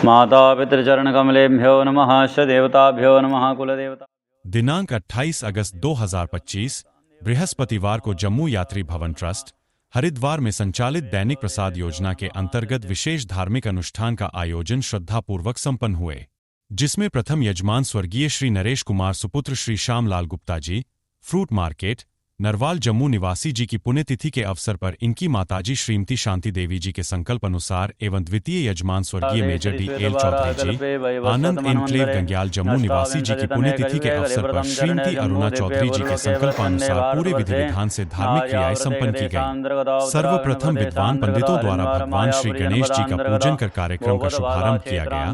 माता पितृचरण कमलेभ्यो नमः। देवताभ्यो नमः। कुलदेवता। दिनांक 28 अगस्त 2025 बृहस्पतिवार को जम्मू यात्री भवन ट्रस्ट हरिद्वार में संचालित दैनिक प्रसाद योजना के अंतर्गत विशेष धार्मिक अनुष्ठान का आयोजन श्रद्धापूर्वक संपन्न हुए, जिसमें प्रथम यजमान स्वर्गीय श्री नरेश कुमार सुपुत्र श्री श्यामलाल गुप्ता जी, फ्रूट मार्केट, नरवाल जम्मू निवासी जी की पुण्यतिथि के अवसर पर इनकी माताजी श्रीमती शांति देवी जी के संकल्प अनुसार एवं द्वितीय यजमान स्वर्गीय मेजर डी एल चौधरी जी, आनंद एनक्लेव गंग्याल जम्मू निवासी जी की पुण्यतिथि के अवसर पर श्रीमती अरुणा चौधरी जी के संकल्पानुसार पूरे विधि विधान से धार्मिक क्रियाएं संपन्न की गई। सर्वप्रथम विद्वान पंडितों द्वारा भगवान श्री गणेश जी का पूजन कर कार्यक्रम का शुभारंभ किया गया।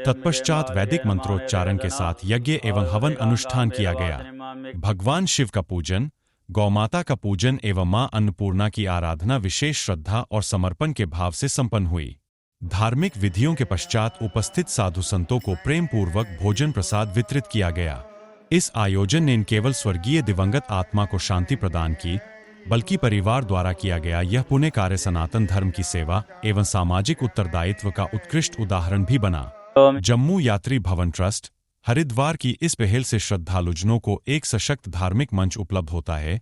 तत्पश्चात वैदिक मंत्रोच्चारण के साथ यज्ञ एवं हवन अनुष्ठान किया गया। भगवान शिव का पूजन, गौमाता का पूजन एवं मां अन्नपूर्णा की आराधना विशेष श्रद्धा और समर्पण के भाव से संपन्न हुई। धार्मिक विधियों के पश्चात उपस्थित साधु संतों को प्रेम पूर्वक भोजन प्रसाद वितरित किया गया। इस आयोजन ने न केवल स्वर्गीय दिवंगत आत्मा को शांति प्रदान की, बल्कि परिवार द्वारा किया गया यह पुण्य कार्य सनातन धर्म की सेवा एवं सामाजिक उत्तरदायित्व का उत्कृष्ट उदाहरण भी बना। जम्मू यात्री भवन ट्रस्ट हरिद्वार की इस पहल से श्रद्धालुजनों को एक सशक्त धार्मिक मंच उपलब्ध होता है,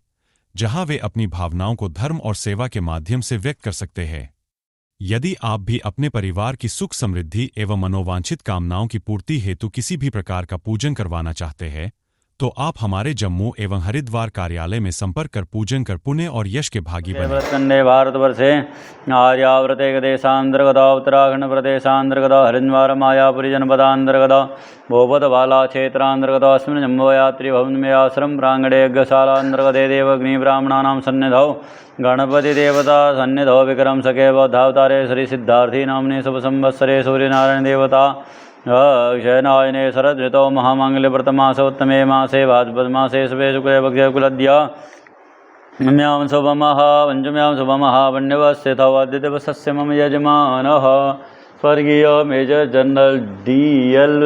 जहां वे अपनी भावनाओं को धर्म और सेवा के माध्यम से व्यक्त कर सकते हैं। यदि आप भी अपने परिवार की सुख समृद्धि एवं मनोवांछित कामनाओं की पूर्ति हेतु किसी भी प्रकार का पूजन करवाना चाहते हैं, तो आप हमारे जम्मू एवं हरिद्वार कार्यालय में संपर्क कर पूजन कर पुण्य और यश के भागी बने। भारतवर्षे आर्यावर्त देशांतर्गत उत्तराखंड प्रदेशांतर्गत हरिद्वार मायापुरी जनपदांतर्गत भूपतबाला क्षेत्रांतर्गत अस्मिन् जम्बो यात्री भवन में आश्रम प्रांगणे यज्ञशालांतर्गत देवग्नि ब्राह्मणानां सन्निधौ गणपति देवता सन्निधौ विक्रम सखे बौद्धावतारे श्री सिद्धार्थी नाम्ने शुभ संवत्सरे सूर्यनारायण देवता शयनायने शरद ऋतौ महामंगले व्रतमास उत्तमे मासे भाद्रपदमासे शुभे शुक्ले पक्षे कुलद्यां शुभमः पंचम्यां शुभमः पुण्यवस्थितौ अद्वितीयवसस्य मम यजमानः स्वर्गीय major general D L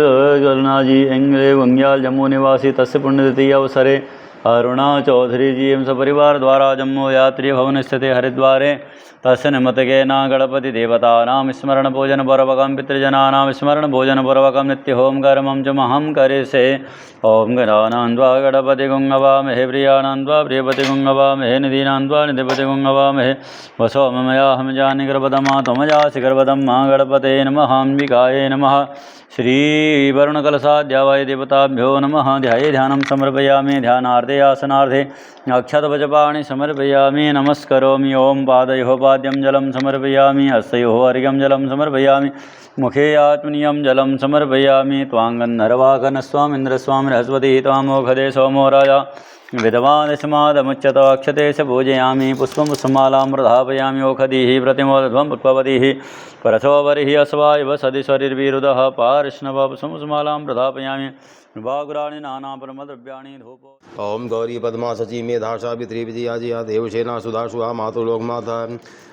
G एंग्ले गंग्याल जम्मू निवासी तस्य पुण्यतिथि अवसरे अरुणा चौधरी जी एवं सपरिवार द्वारा जम्मू यात्री भवन स्थित हरिद्वारे तस्य निमित्तेन गणपति देवतानां स्मरण भोजन पूर्वकं पितृजनानां स्मरण भोजन पूर्वकं नित्य होम कर्मं च महं करिष्ये। ओम गणानान्त्वा गणपति गुंगवामहे प्रियाणान्त्वा प्रियपति गुंगवामहे निधीनान्त्वा निधिपति गुंगवामहे वसो ममयाहं जानि गर्भदमा त्वमजासि गर्भदमा गणपते नमः। अम्बिकायै नमः। श्री वरुणकलशाध्यावाय देवताभ्यो नमः। ध्याये ध्यानं समर्पयामि। ध्यानार्थे आसनार्थे अक्षतवचपाणि समर्पयामि। नमस्करोमि। ओम पादयोः पाद्यं जलं समर्पयामि। हस्तयोः अर्घ्यं जलं समर्पयामि। मुखे आत्मनीयं जलं समर्पयामि। त्वाङ्गन्धर्वाकनस्वामिन्द्रस्वामि बृहस्पतिः त्वामोघदे सोमो राजा विद्वादशमादमुच्यत अक्षते च पूजयामि। पुष्पं पुष्पमालां प्रधापयामि। ओषधीः प्रतिमोदध्वं पुष्पवतीः परशोवरिः अस्वाय वसति शरीर्विरुदः पार्ष्णव पुष्पं पुष्पमालां प्रधापयामि। वागुराणि नानापरमद्रव्याणि धूपो। ओम गौरी पद्मा सची मेधा सावित्री विजया जिया देवसेना सुधासुहा मातु लोकमाता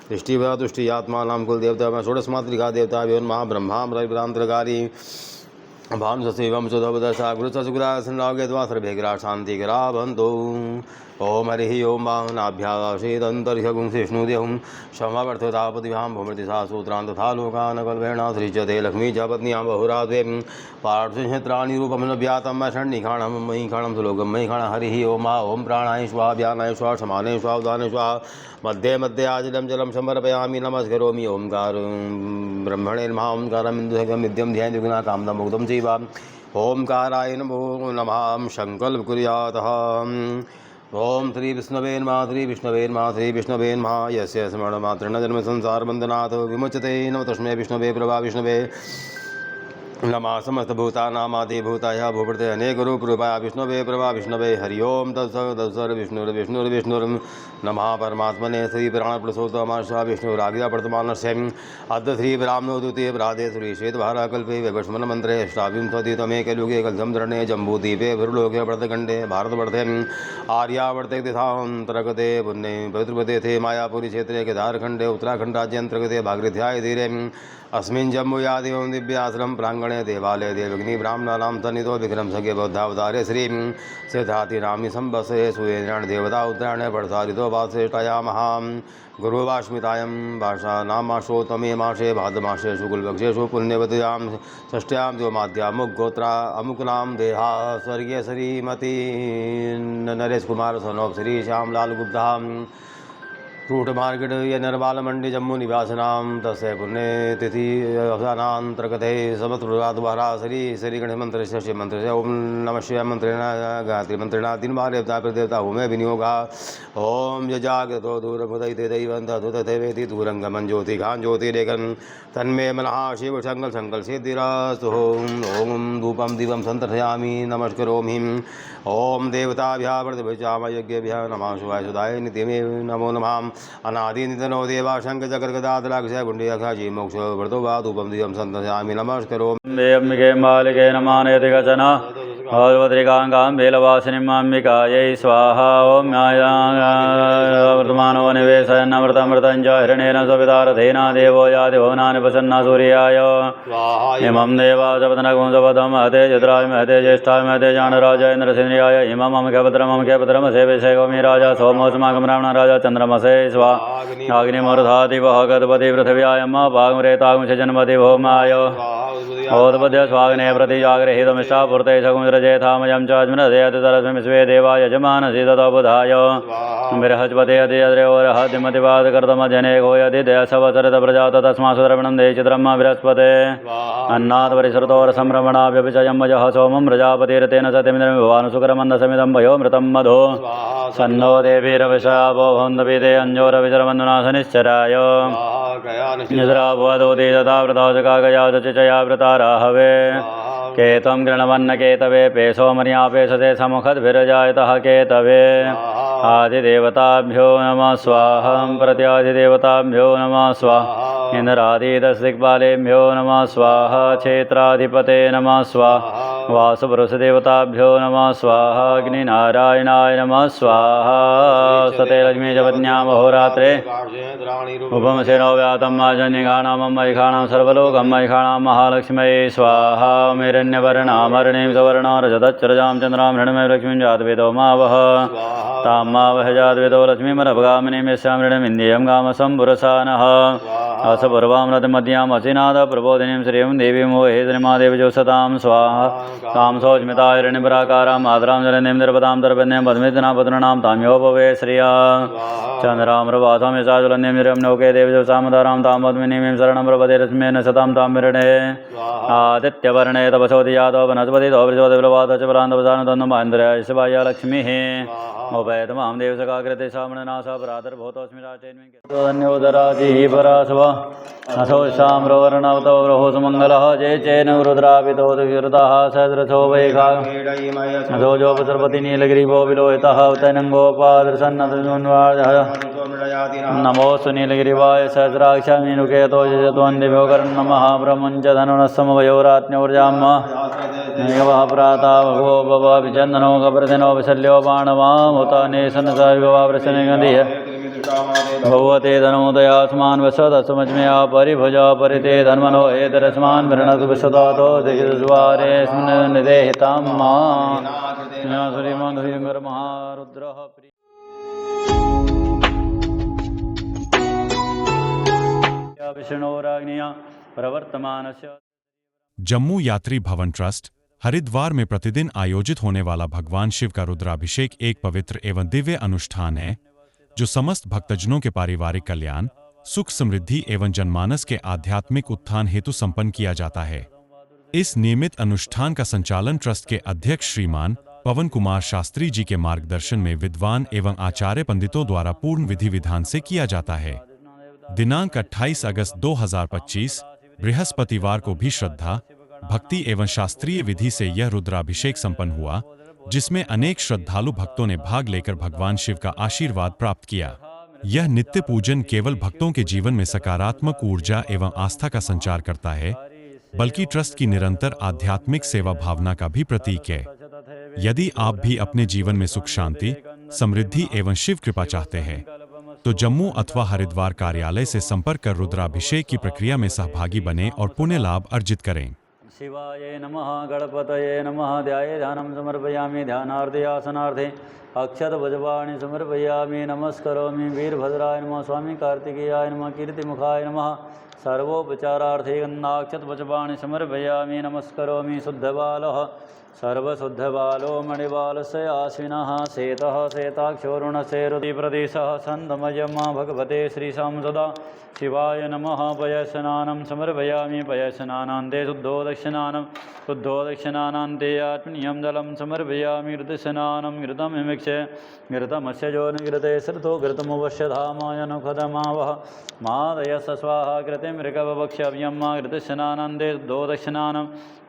दृष्टिवा तुष्टि आत्मा नाम कुल देवता षोडश मातृका देवता व्योन्मा ब्रह्मा रविभ्रांतरकारी भानुसैवं सुधवदशा गुरुसुग्रासनागेद्वा सर्वेग्रा शांतिग्रा बंधो। ओम हरिः ओम वाहनाभ्यासेदन्तर्ह्यगुंसिष्णुदेहं क्षमावर्थतापतिभ्यां भूमृतिसा सूत्रान् तथा लोकानकल्पेण श्रीचते लक्ष्मी च पत्न्यां बहुरात्वे पार्थिक्षेत्राणि रूपं व्यातं षण्णिखाणं मयिखाणं सुलोकं मयिखाणं। हरिः ओम ओम प्राणाय स्वाहा व्यानाय स्वाहा समानाय स्वाहा उदानाय स्वाहा मध्ये मध्ये आजिलं जलं समर्पयामि। नमस्करोमि। ओंकार ब्रह्मणे नमः। ओंकारमिन्दुसकं विद्यं ध्यान द्विगुणा कामदं मुग्धं चैव ओंकाराय नमो नमः। संकल्प कुर्यातः। ओम श्री विष्णवे नमः। श्री विष्णवे नमः। श्री विष्णवे नमः। यस्य स्मरणमात्रेण जन्म संसार बंधनात् विमुच्यते नमः तस्मै विष्णवे प्रभा विष्णवे नमः। समस्तभूतानामादिभूताय भूपृते अनेकरूपरूपाय विष्णवे प्रभा विष्णवे। हरि ओम तत्सर विष्णुर्विष्णुर्विष्णुर् नमः परमात्मने। श्री प्राणप्रसोतमाशा विष्णुराज्ञा वर्तमानस्य अद्य श्री ब्राह्मणो द्वितीय प्रादे श्री श्वेतभाराकल्पे विभस्मन मंत्रे अष्टाविंशतितमेकयुगे कलसंधरणे जम्बूद्वीपे भूलोके वर्तखंडे भारतवर्षे आर्यावर्ते तथान्तर्गते पुण्ये पवित्रपते थे मायापुरी क्षेत्रे केदारखंडे उत्तराखंड राज्यांतर्गते भागीरथ्याय धीरे अस्मिन् जम्बूयादिवं दिव्याश्रम प्रांगणे देवालय देवग्नि ब्राह्मणानां सन्निधौ विक्रम सखे बौद्धावतारे श्री सिद्धार्थी नामी संवत्सरे सूर्यनारायण देवता उत्तरायणे वर्षाऋतौ वासेष्टायामः गुरुवास्मितायं भाषानामाशोत्तमे मासे भाद्रमासे शुक्लपक्षेषु पुण्यवत्यां षष्ट्यां द्योमाद्यामुगोत्रा अमुकनां देहा स्वर्गीय श्रीमती नरेश कुमार सनोप श्री श्यामलाल गुप्ता रूट मार्केट ये नरवाल मंडी जम्मू निवासनाम तस्य पुण्य तिथि अवसानांतर्गते समत्रुद्वारा श्री श्री गणेश मंत्र श्री मंत्र से ओम नमः शिवाय मंत्रेण गायत्री मंत्रेण तीन बार देवता प्रदेवता होमे विनियोगा ओम यजागतो दूरमुदयते दैवंत दुतते दूरंगमं ज्योति घान ज्योति रेगन तन्मे मनः शिव संकल संकल सिद्धिरस्तु ओम धूपम दीपम संतर्पयामि नमस्करोमि ओम देवताभ्यः प्रतिभजाम यज्ञभ्यः नमः शिवाय सुदाय नित्यमे नमो नमः अनादि निधनो देवा शंख चक्र गदाधराक्षय गुंडी अखाजी मोक्ष व्रतो वा धूपम दीपम संतर्पयामि नमस्करोमि देवम्बिके मालिके नमानयति गचन भगवद्रिकाङ्गां बेलवासिनीम् अम्बिकायै स्वाहा ॐ वर्तमानो निवेशयन्नमृतमृतं च हिरण्येन सवितारथेन देवो याति भुवनानि प्रसन्ना सूर्याय इमं देवाजपतनकं सपदं महते चित्राय महते ज्येष्ठाय महते जानराजाय नरसिंहाय इमम् अमकेपत्रं सेवेशैकोमि राजा सोमोऽस्माकं रावण राजा चन्द्रमसे स्वा अग्निमूर्धाति वः गतपति पृथिव्याय भागमरेतागं जन्मति भौमाय औदपद्य स्वाग्ने प्रति जागृहीतमिष्टापूर्ते सकुन्द्रजेथामयं च अज्मनदेयति तरस्मिन् स्वे देवा यजमानसि ततो बुधाय बृहस्पति यदिद्रेवोरहद्यमतिवादकर्तमजनेको यदि देशवचरित प्रजात तस्मात् द्रविणं देहि चित्रं बृहस्पते अन्नात् परिसृतोरसंभ्रमणाव्यभिचयं वजः सोमं प्रजापतिरतेन सत्यमिन्द्रं भवानुसुकरमन्दसमिदं भयो मृतं मधु सन्नो देवीरविषापो भवन्तपीते अञ्जोरविचरमन्दुना शनिश्चराय निद्राभवदोति तथा व्रताजकागया चचिचया व्रताराहवे केतं गृणवन्न केतवे पेशोमर्यापेशते समुखद्भिरजायतः केतवे आदिदेवताभ्यो नमः स्वाहा प्रत्यादिदेवताभ्यो नमः स्वाहा इंद्रादिदशदिक्पालेभ्यो नमः स्वाहा क्षेत्राधिपते नमः स्वाहा वासुपुरुषदेवताभ्यो नमः स्वाहा अग्निनारायणाय नमः स्वाहा सते लक्ष्मी जपत्न्यां अहोरात्रे उपमसेनो व्यातं माजन्यगाणां महिषाणां सर्वलोकं महिषाणां महालक्ष्म्यै स्वाहा मेरण्यवर्णामरणीं सवर्णां रजतच्चरजां चन्द्रां हृण्मय लक्ष्मीं जातवेदो मावह तां मावह जातवेदो लक्ष्मीमनभगामिनीं यस्यां हृणमिन्द्रियं गामसम्पुरसानः असपूर्वामृतमद्याम् असिनाद प्रबोधिनीं श्रियं देवीं मोहे श्रीमादेवी सतां स्वाहा तां सौस्मिताहिरण्यपराकारां मातरां जलनीं निर्पदां दर्पण्यं पद्मितना पद्मनां तां योपवे श्रिया चन्द्राम्रवासां यशा ज्वलनीं निर्यं नौके देवी सामदारां तां पद्मिनीं शरणं प्रपदे रश्मेन सतां तां विरणे आदित्यवर्णे तपसोति यादव वनस्पतितो वृजोतिविलवात च परान्तपसानतन्नमहेन्द्रय शिवाय लक्ष्मीः उभयत मां देवसकाकृते सामणनासा भ्रातर्भूतोऽस्मि राचेन्विन्योदराजिः परासव असौ शाम्रवर्णवतो ब्रहो सुमङ्गलः जय चेन रुद्रापितोदकृतः सहस्रशो वैखा असौ जोपसर्पति नीलगिरिभो विलोहितः उतैनङ्गोपादृशन्नतन्वार्धः नमो सुनीलगिरिवाय सहस्राक्षमीनुकेतो यजत्वन्दिभ्यो कर्णमः ब्रह्मञ्च धनुनस्समवयोरात्म्यौर्जाम् मेघवः प्राता भगवो भव विचन्दनो कप्रदिनो विशल्यो बाणवामुतानेशन स विभवा वृषनिगन्धिः भगवते धनोदयास्मान् वसदस्मज्मया परिभुजा परिते धन्मनो हेतरस्मान् वृणतु विशदातो दिग्द्वारेऽस्मिन् निदेहितां मा श्रीमन्धुशङ्कर महारुद्रः विष्णोराग्निया प्रवर्तमानस्य जम्मू यात्री भवन ट्रस्ट हरिद्वार में प्रतिदिन आयोजित होने वाला भगवान शिव का रुद्राभिषेक एक पवित्र एवं दिव्य अनुष्ठान है जो समस्त भक्तजनों के पारिवारिक कल्याण, सुख समृद्धि एवं जनमानस के आध्यात्मिक उत्थान हेतु संपन्न किया जाता है। इस नियमित अनुष्ठान का संचालन ट्रस्ट के अध्यक्ष श्रीमान पवन कुमार शास्त्री जी के मार्गदर्शन में विद्वान एवं आचार्य पंडितों द्वारा पूर्ण विधि विधान से किया जाता है। दिनांक 28 अगस्त 2025 बृहस्पतिवार को भी श्रद्धा, भक्ति एवं शास्त्रीय विधि से यह रुद्राभिषेक संपन्न हुआ, जिसमें अनेक श्रद्धालु भक्तों ने भाग लेकर भगवान शिव का आशीर्वाद प्राप्त किया। यह नित्य पूजन केवल भक्तों के जीवन में सकारात्मक ऊर्जा एवं आस्था का संचार करता है, बल्कि ट्रस्ट की निरंतर आध्यात्मिक सेवा भावना का भी प्रतीक है। यदि आप भी अपने जीवन में सुख शांति, समृद्धि एवं शिव कृपा चाहते हैं तो जम्मू अथवा हरिद्वार कार्यालय से संपर्क कर रुद्राभिषेक की प्रक्रिया में सहभागी बने और पुण्य लाभ अर्जित करें। शिवाय नमः गणपतये नमः ध्याये ध्यानं समर्पयामि ध्यानार्थे आसनार्थे अक्षतभुजवाणी समर्पयामि नमस्करोमि वीरभद्राय नमः स्वामी कार्तिकेयाय नमः कीर्तिमुखाय नमः सर्वोपचारार्थे गन्धाक्षतभुजवाणी समर्पयामि नमस्करोमि शुद्धबालः सर्वशुद्धबालो मणिबालस्य आश्विनः शेतः शेताक्षोरुणस्य रुधिप्रदेशः सन्दमयमा भगवते श्रीशां सदा शिवाय नमः पयस्नानं समर्पयामि पयस्नानान्ते शुद्धोदक्षिणानान्ते आत्मनीयं जलं समर्पयामि घृतस्नानं घृतमिमिक्षे घृतमस्य जो निघृते श्रुतो घृतमुपश्यधामायनुखदमावः मादयस्य स्वाहा कृतिमृगवक्ष्यव्यं घृतस्नानान्ते शुद्धोदक्षिणानं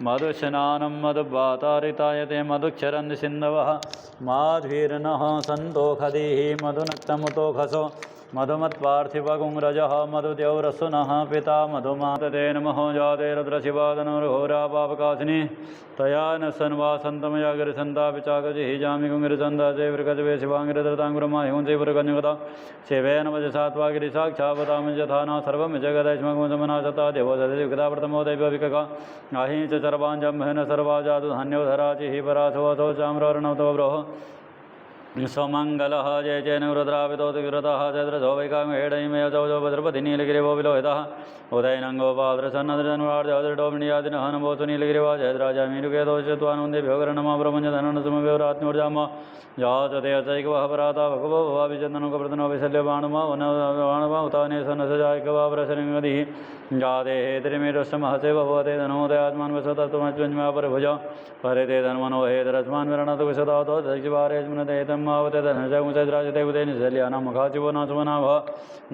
मधुस्नानं मधुवातारितायते मधुक्षरन्ति सिन्धवः माध्वीर्नः सन्तोखदीः मधुनक्तमुतोखसो मधुमत्पार्थिवगुंरजः मधुद्यौरसुनः पिता मधुमातते नमः जाते रुद्रशिवादनुर्होरा पापकाशिनी तया न सन्वासन्तमयागरिसन्तापिचाकजिः जामि गुंगिरसन्दासे वृकजवे शिवाङ्गिरधृताङ्गुरमा हिंसेपुरकन्युगता शिवेन वजसात्वागिरि साक्षावतामञ्जथा न सर्वं जगदैष्मगुमसमनाशता देवो सदिविकता प्रथमो दैवविकका आहि च सर्वाञ्जम्हेन सर्वा जातु धन्योधराचिः परासवसौ चाम्रवर्णवतो ब्रोः स्वमङ्गलः जय जय रुद्रावितोतिकृतः चन्द्रधो वैकामेडैमय चौजो भद्रपति नीलगिरिवो विलोहितः उदयनङ्गोपाद्रसन्नदृन्वार्जोदृडोमिनियादिनः नमोऽस्तु नीलगिरिवा जयद्राजा मीरुकेतोषत्वानुन्दे भ्योगरणमा प्रपञ्चधननसमव्योरात्म्योर्जामा याचते अचैकवः पराता भगवो भवाभिचन्दनुकप्रतनो वैशल्यबाणुमा वनबाणुमा उताने सन्नसजायकवा प्रसरिंगदिः जाते हेतिरिमेरुष्टमहसे भवते धनोदयात्मान् वसतत्वमज्वन्मा परभुजा परे ते धन्मनो हेतरस्मान् विरणतु विशदातो दक्षिवारेज्मनते हेतमावते धनजमुसद्राजते उदे निशल्यानां मुखाचिवो नासुमनाभ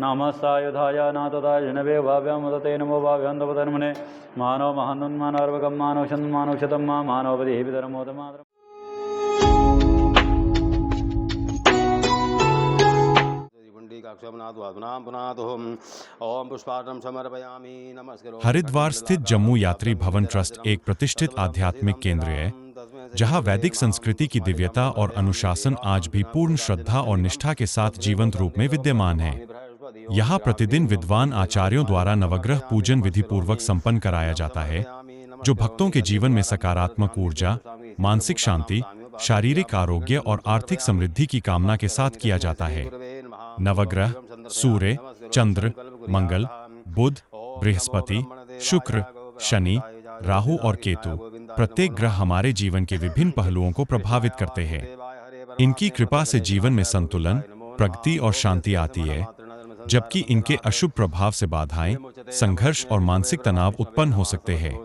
नमस्तायुधाय नातताय जनवे भाव्यां मुदते नमो भाव्यान्तपतन्मने मानव महान्मानार्वकं मानवक्षतं मा मानवपतिः पितरमोदमात्रम् हरिद्वार स्थित जम्मू यात्री भवन ट्रस्ट एक प्रतिष्ठित आध्यात्मिक केंद्र है जहां वैदिक संस्कृति की दिव्यता और अनुशासन आज भी पूर्ण श्रद्धा और निष्ठा के साथ जीवंत रूप में विद्यमान है। यहाँ प्रतिदिन विद्वान आचार्यों द्वारा नवग्रह पूजन विधि पूर्वक संपन्न कराया जाता है, जो भक्तों के जीवन में सकारात्मक ऊर्जा, मानसिक शांति, शारीरिक आरोग्य और आर्थिक समृद्धि की कामना के साथ किया जाता है। नवग्रह सूर्य, चंद्र, मंगल, बुध, बृहस्पति, शुक्र, शनि, राहु और केतु प्रत्येक ग्रह हमारे जीवन के विभिन्न पहलुओं को प्रभावित करते हैं। इनकी कृपा से जीवन में संतुलन, प्रगति और शांति आती है, जबकि इनके अशुभ प्रभाव से बाधाएं, संघर्ष और मानसिक तनाव उत्पन्न हो सकते हैं।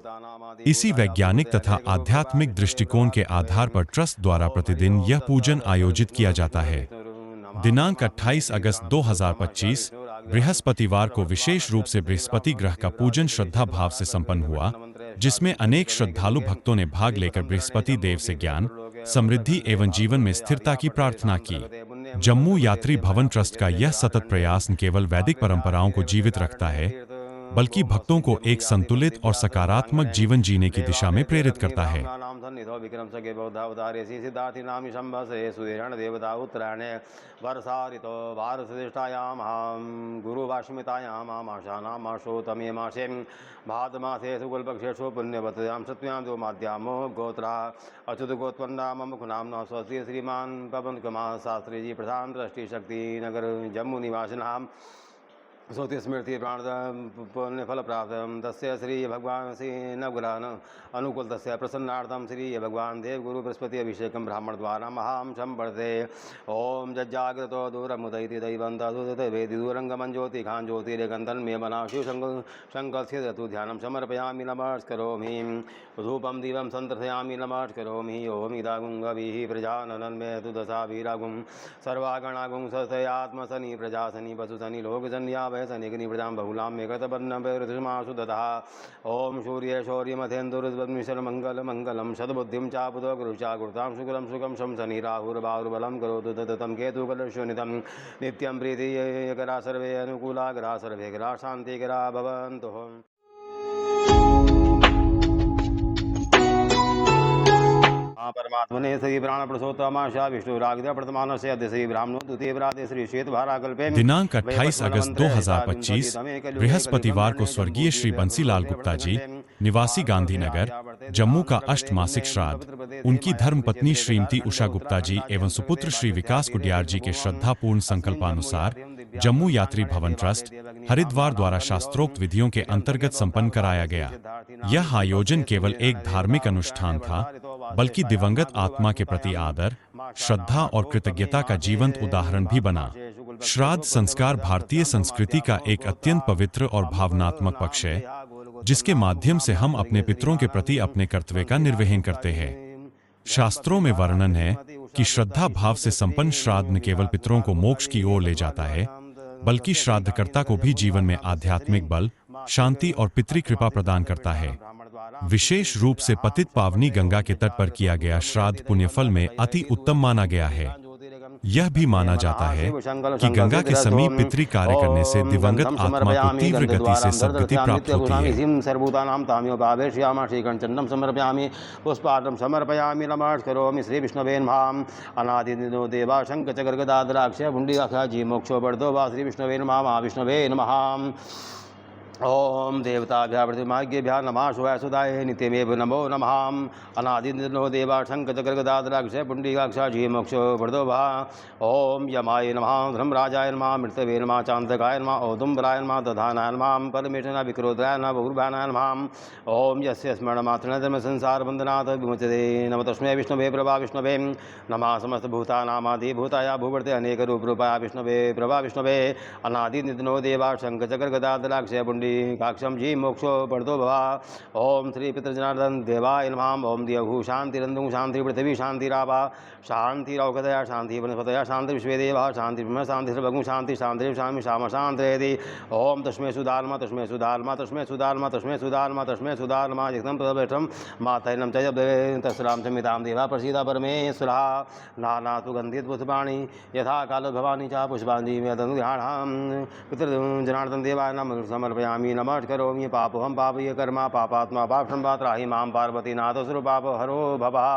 इसी वैज्ञानिक तथा आध्यात्मिक दृष्टिकोण के आधार पर ट्रस्ट द्वारा प्रतिदिन यह पूजन आयोजित किया जाता है। दिनांक 28 अगस्त 2025 बृहस्पतिवार को विशेष रूप से बृहस्पति ग्रह का पूजन श्रद्धा भाव से संपन्न हुआ, जिसमें अनेक श्रद्धालु भक्तों ने भाग लेकर बृहस्पति देव से ज्ञान, समृद्धि एवं जीवन में स्थिरता की प्रार्थना की। जम्मू यात्री भवन ट्रस्ट का यह सतत प्रयास न केवल वैदिक परंपराओं को जीवित रखता है, बल्कि भक्तों को एक संतुलित और सकारात्मक जीवन जीने की दिशा में प्रेरित करता है। अच्युत गोत्वंडा मम खुनाम न स्वस्ति श्रीमान पवन कुमार शास्त्री जी प्रधान दृष्टि शक्ति नगर जम्मू निवासिनाम सोति स्मृति प्राण पुण्य फल प्राप्त तस्य श्री भगवान श्री नवग्रहण अनुकूल तस्य प्रसन्नार्थम श्री भगवान देव गुरु बृहस्पति अभिषेकम ब्राह्मण द्वारा महाम संवर्धते ओम जज्जाग्रतो दूरमुदयति दैवंत वेदि दूरंगमं ज्योति खान ज्योतिरेकंतन मे बना शिव शंकर ध्यानं समर्पयामि नमस्करोमि धूपम दीपम संतर्पयामि नमस्करोमि ओम इदागुं गविः प्रजाननं मे तु दशा वीरागुं सर्वागणागुं सतयात्मसनि प्रजासनि पशुसनि लोकजन्या सनिग्नि प्रजां बहुलां मे कृतवर्णमासु दतः ओम सूर्य शौर्यमथेन्दुर्मिशर मंगल मंगलम सद्बुद्धिं चापुतो गुरुचा गुरुतां शुक्रं सुखं शं शनि राहुर्बाहुर्बलं करोतु ततं केतुकलशोनितं नित्यं प्रीतिकरा सर्वे अनुकूलाग्रा सर्वे ग्रा शान्तिकरा भवन्तु। परमात्मने श्री प्राण पुरुषोत्तमाशा विष्णु रागद्र प्रथमान से अद्य श्री ब्राह्मणो द्वितीय प्राते श्री श्वेत भाराकल्पे दिनांक 28 अगस्त 2025 बृहस्पतिवार को स्वर्गीय श्री बंसीलाल गुप्ता जी निवासी गांधीनगर, जम्मू का अष्टमासिक श्राद्ध उनकी धर्मपत्नी श्रीमती उषा गुप्ता जी एवं सुपुत्र श्री विकास कुडियार जी के श्रद्धापूर्ण संकल्पानुसार जम्मू यात्री भवन ट्रस्ट, हरिद्वार द्वारा शास्त्रोक्त विधियों के अंतर्गत संपन्न कराया गया। यह आयोजन केवल एक धार्मिक अनुष्ठान था, बल्कि दिवंगत आत्मा के प्रति आदर, श्रद्धा और कृतज्ञता का जीवंत उदाहरण भी बना। श्राद्ध संस्कार भारतीय संस्कृति का एक अत्यंत पवित्र और भावनात्मक पक्ष है, जिसके माध्यम से हम अपने पितरों के प्रति अपने कर्तव्य का निर्वहन करते हैं। शास्त्रों में वर्णन है कि श्रद्धा भाव से संपन्न श्राद्ध न केवल पितरों को मोक्ष की ओर ले जाता है, बल्कि श्राद्धकर्ता को भी जीवन में आध्यात्मिक बल, शांति और पितृ कृपा प्रदान करता है। विशेष रूप से पतित पावनी गंगा के तट पर किया गया श्राद्ध पुण्यफल में अति उत्तम माना गया है। यह भी माना जाता है कि गंगा के समीप पितृ कार्य करने से दिवंगत आत्मा को तीव्र गति से सद्गति प्राप्त होती है। सर्वभूतानां ताम्योपावेशयामि श्रीकंचनं समर्पयामि पुष्पार्घ्यं समर्पयामि नमस्करोमि श्री विष्णवे नमः। अनादिनो देवा शंखचक्र गदाधराक्ष पुण्डरीकाक्ष जी मोक्षो वर्धो वा श्री विष्णवे नमः महाविष्णवे नमः। ओम देवताभ्यः प्रतिमाज्ञेभ्यः नमः शिवाय सुधाय नित्यमेव नमो नमः। अनादिनो देवा शंखचक्र गदाधराक्ष पुण्डरीकाक्ष जी मोक्षो वर्धो वा। ओम यमाय नमः, धर्मराजाय नमः, मृतवे नमः, चांदकाय नमः, औदुम्बराय नमः, दधानाय नमः, परमेश्वराय विक्रोधाय नमः, बहुर्भानाय नमः। ओम यस्य स्मरणमात्रेण धर्म संसार बंधनात् विमुच्यते। नमः तस्मै विष्णवे प्रभा विष्णवे नमः। समस्त भूतानामादिभूताय भूवर्ते अनेक रूप रूपाय विष्णवे प्रभा विष्णवे। अनादिनो देवा शंखचक्र गदाधराक्ष पुण्डरीकाक्षं जी मोक्षो वर्धो भव। ओम श्री पितृजनार्दन देवाय नमः। ओम दियौ शांतिरंदु शांति पृथ्वी शांतिरापा शांतिरौकदया शांति वनस्पतया शांति विश्वेदेवा शांति ब्रह्म शांति सर्वगुण शांति शांति शामी श्याम शांति। ओम तस्मै सुधार्मा तस्मै सुधार्मा तस्मै सुधार्मा तस्मै सुधार्मा तस्मै सुधार्मा जगदं तदभैषं मातैनं च तस्रां च मितां देवा प्रसीदा परमेश्वरा। नाना सुगन्धित पुष्पाणि यथा काल भवानी च पुष्पाणि यदनुग्रहाणां पितृजनार्दन देवाय नमः समर्पयामि नमस्करोमि। पापोऽहं पापीय कर्मा पापात्मा पापसंभा त्राहि मां पार्वतीनाथ स्वरूपाप हरो भवः।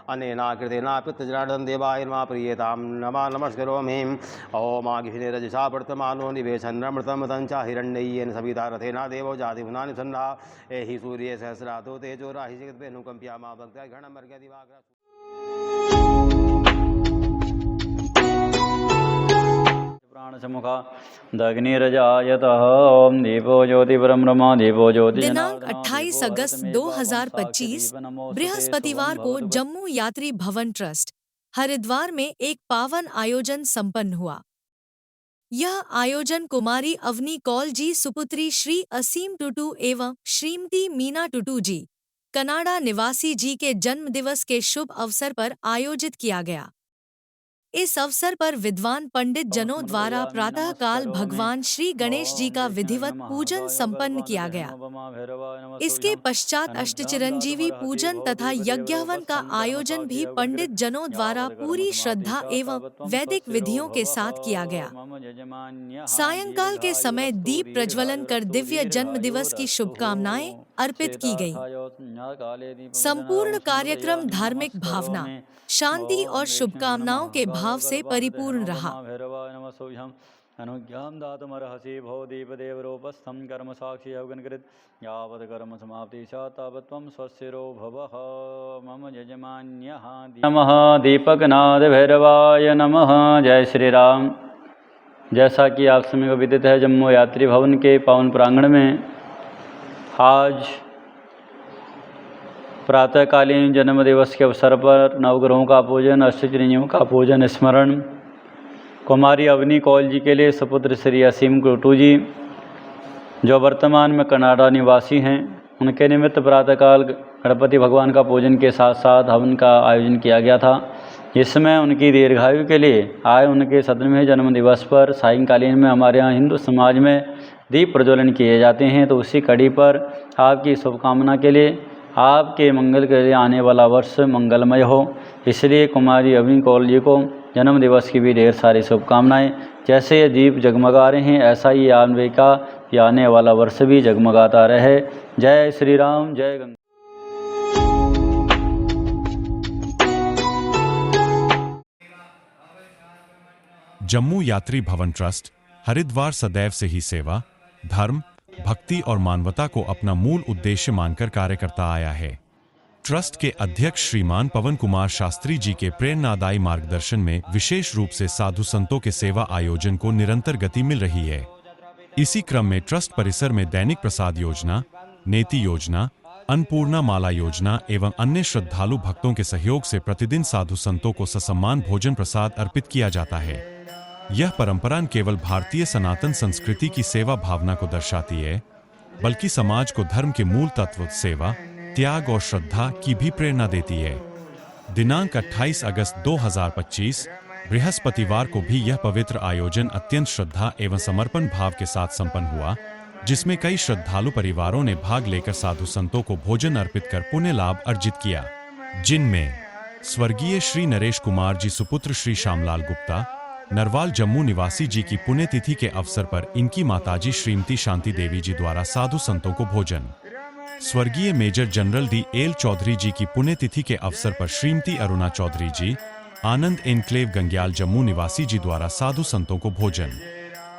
अनेना कृतेना पितृजनार्दन देवाय नमः प्रियतां नमः नमस्करोमि। ओम आगिषे रजसा वर्तमानो निवेशन्नमृतं तञ्च हिरण्येन सविता रथेना देवो जातिभुवनानि सन्ना। एहि सूर्ये सहस्रातो तेजो राहि जगद्वेनुकम्प्या मा भक्त्या घृणमर्घ्य दिवाकरा। प्राणसमुखा दग्निरजायतः। ओम दीपो ज्योति परब्रह्म दीपो ज्योति। दिनांक 28 अगस्त 2025 बृहस्पतिवार को जम्मू यात्री भवन ट्रस्ट हरिद्वार में एक पावन आयोजन संपन्न हुआ। यह आयोजन कुमारी अवनी कौल जी सुपुत्री श्री असीम टुटू एवं श्रीमती मीना टुटू जी कनाडा निवासी जी के जन्म दिवस के शुभ अवसर पर आयोजित किया गया। इस अवसर पर विद्वान पंडित जनों द्वारा प्रातःकाल भगवान श्री गणेश जी का विधिवत पूजन संपन्न किया गया। इसके पश्चात अष्टचिरंजीवी पूजन तथा यज्ञहवन का आयोजन भी पंडित जनों द्वारा पूरी श्रद्धा एवं वैदिक विधियों के साथ किया गया। सायंकाल के समय दीप प्रज्वलन कर दिव्य जन्म दिवस की शुभकामनाएं अर्पित की गयी। संपूर्ण कार्यक्रम धार्मिक भावना, शांति और शुभकामनाओं के भाव से परिपूर्ण रहा। अनुज्ञां दातुमर्हसि भो दीपदेवरोपस्थं कर्म साक्षी अवगणकृत यावत् कर्म समाप्ति च तावत् त्वं स्वस्तिरो भवः। मम यजमान्यः नमः दीपकनाथ भैरवाय नमः। जय श्री राम। जैसा कि आप सभी को विदित है, जम्मू यात्री भवन के पावन प्रांगण में आज प्रातःकालीन जन्म दिवस के अवसर पर नवग्रहों का पूजन, अष्टचिरंजीवियों का पूजन स्मरण कुमारी अवनी कौल जी के लिए सुपुत्र श्री असीम टुटू जी जो वर्तमान में कनाडा निवासी हैं, उनके निमित्त प्रातःकाल गणपति भगवान का पूजन के साथ साथ हवन का आयोजन किया गया था, जिसमें उनकी दीर्घायु के लिए आज उनके 17वें जन्म दिवस पर सायंकालीन में हमारे यहाँ हिंदू समाज में दीप प्रज्वलन किए जाते हैं। तो उसी कड़ी पर आपकी शुभकामना के लिए, आपके मंगल के लिए आने वाला वर्ष मंगलमय हो, इसलिए कुमारी अवनी कौल जी को जन्म दिवस की भी ढेर सारी शुभकामनाएं। जैसे ये दीप जगमगा रहे हैं, ऐसा ही आने का आने वाला वर्ष भी जगमगाता रहे। जय श्री राम, जय गंगा। जम्मू यात्री भवन ट्रस्ट हरिद्वार सदैव से ही सेवा, धर्म भक्ति और मानवता को अपना मूल उद्देश्य मानकर कार्य करता आया है। ट्रस्ट के अध्यक्ष श्रीमान पवन कुमार शास्त्री जी के प्रेरणादायी मार्गदर्शन में विशेष रूप से साधु संतों के सेवा आयोजन को निरंतर गति मिल रही है। इसी क्रम में ट्रस्ट परिसर में दैनिक प्रसाद योजना, नेति योजना, अन्नपूर्णा माला योजना एवं अन्य श्रद्धालु भक्तों के सहयोग से प्रतिदिन साधु संतों को ससम्मान भोजन प्रसाद अर्पित किया जाता है। यह परंपरा न केवल भारतीय सनातन संस्कृति की सेवा भावना को दर्शाती है, बल्कि समाज को धर्म के मूल तत्व सेवा, त्याग और श्रद्धा की भी प्रेरणा देती है। दिनांक 28 अगस्त 2025 बृहस्पतिवार को भी यह पवित्र आयोजन अत्यंत श्रद्धा एवं समर्पण भाव के साथ संपन्न हुआ, जिसमें कई श्रद्धालु परिवारों ने भाग लेकर साधु संतों को भोजन अर्पित कर पुण्य लाभ अर्जित किया, जिनमें स्वर्गीय श्री नरेश कुमार जी सुपुत्र श्री श्यामलाल गुप्ता, नरवाल जम्मू निवासी जी की पुण्यतिथि के अवसर पर इनकी माताजी श्रीमती शांति देवी जी द्वारा साधु संतों को भोजन, स्वर्गीय मेजर जनरल D.L. चौधरी जी की पुण्यतिथि के अवसर पर श्रीमती अरुणा चौधरी जी, आनंद एनक्लेव गंग्याल जम्मू निवासी जी द्वारा साधु संतों को भोजन,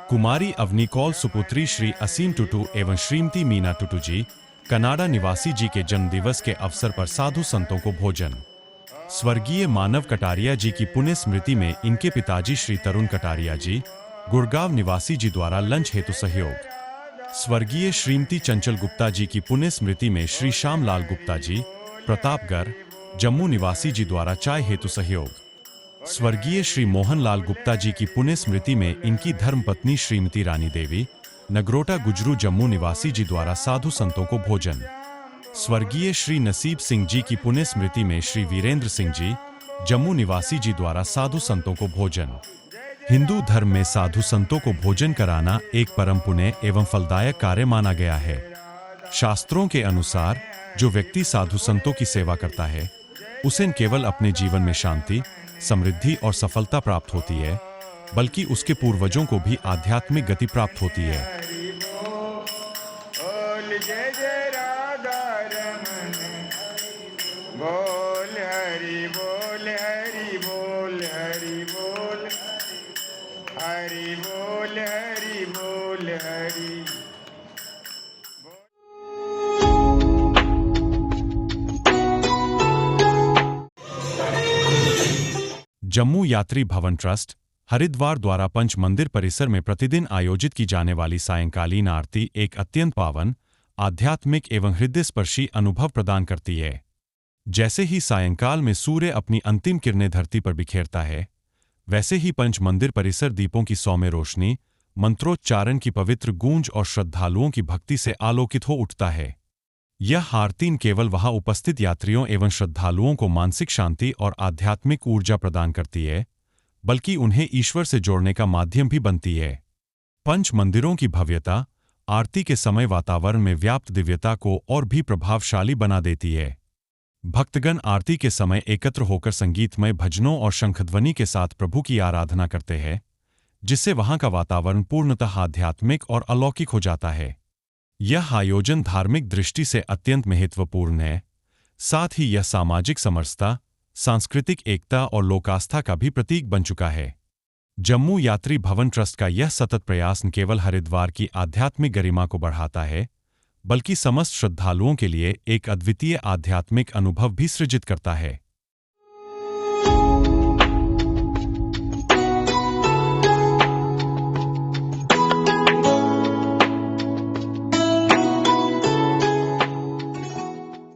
कुमारी अवनी कौल सुपुत्री श्री असीम टुटू एवं श्रीमती मीना टुटू जी, कनाडा निवासी जी के जन्मदिवस के अवसर पर साधु संतों को भोजन, स्वर्गीय मानव कटारिया जी की पुण्य स्मृति में इनके पिताजी श्री तरुण कटारिया जी, गुड़गांव निवासी जी द्वारा लंच हेतु सहयोग, स्वर्गीय श्रीमती चंचल गुप्ता जी की पुण्य स्मृति में श्री श्यामलाल गुप्ता जी, प्रतापगढ़ जम्मू निवासी जी द्वारा चाय हेतु सहयोग, स्वर्गीय श्री मोहनलाल गुप्ता जी की पुण्य स्मृति में इनकी धर्मपत्नी श्रीमती रानी देवी, नगरोटा गुजरू जम्मू निवासी जी द्वारा साधु संतों को भोजन, स्वर्गीय श्री नसीब सिंह जी की पुण्य स्मृति में श्री वीरेंद्र सिंह जी, जम्मू निवासी जी द्वारा साधु संतों को भोजन। हिंदू धर्म में साधु संतों को भोजन कराना एक परम पुण्य एवं फलदायक कार्य माना गया है। शास्त्रों के अनुसार जो व्यक्ति साधु संतों की सेवा करता है, उसे न केवल अपने जीवन में शांति, समृद्धि और सफलता प्राप्त होती है, बल्कि उसके पूर्वजों को भी आध्यात्मिक गति प्राप्त होती है। बोल हरि बोल हरि बोल हरि बोल हरि बोल हरि बोल हरि। जम्मू यात्री भवन ट्रस्ट हरिद्वार द्वारा पंच मंदिर परिसर में प्रतिदिन आयोजित की जाने वाली सायंकालीन आरती एक अत्यंत पावन, आध्यात्मिक एवं हृदयस्पर्शी अनुभव प्रदान करती है। जैसे ही सायंकाल में सूर्य अपनी अंतिम किरणें धरती पर बिखेरता है, वैसे ही पंच मंदिर परिसर दीपों की सौम्य रोशनी, मंत्रोच्चारण की पवित्र गूंज और श्रद्धालुओं की भक्ति से आलोकित हो उठता है। यह आरती न केवल वहां उपस्थित यात्रियों एवं श्रद्धालुओं को मानसिक शांति और आध्यात्मिक ऊर्जा प्रदान करती है, बल्कि उन्हें ईश्वर से जोड़ने का माध्यम भी बनती है। पंच मंदिरों की भव्यता आरती के समय वातावरण में व्याप्त दिव्यता को और भी प्रभावशाली बना देती है। भक्तगण आरती के समय एकत्र होकर संगीतमय भजनों और शंखध्वनि के साथ प्रभु की आराधना करते हैं, जिससे वहां का वातावरण पूर्णतः आध्यात्मिक और अलौकिक हो जाता है। यह आयोजन धार्मिक दृष्टि से अत्यंत महत्वपूर्ण है, साथ ही यह सामाजिक समरसता, सांस्कृतिक एकता और लोकास्था का भी प्रतीक बन चुका है। जम्मू यात्री भवन ट्रस्ट का यह सतत प्रयास न केवल हरिद्वार की आध्यात्मिक गरिमा को बढ़ाता है, बल्कि समस्त श्रद्धालुओं के लिए एक अद्वितीय आध्यात्मिक अनुभव भी सृजित करता है।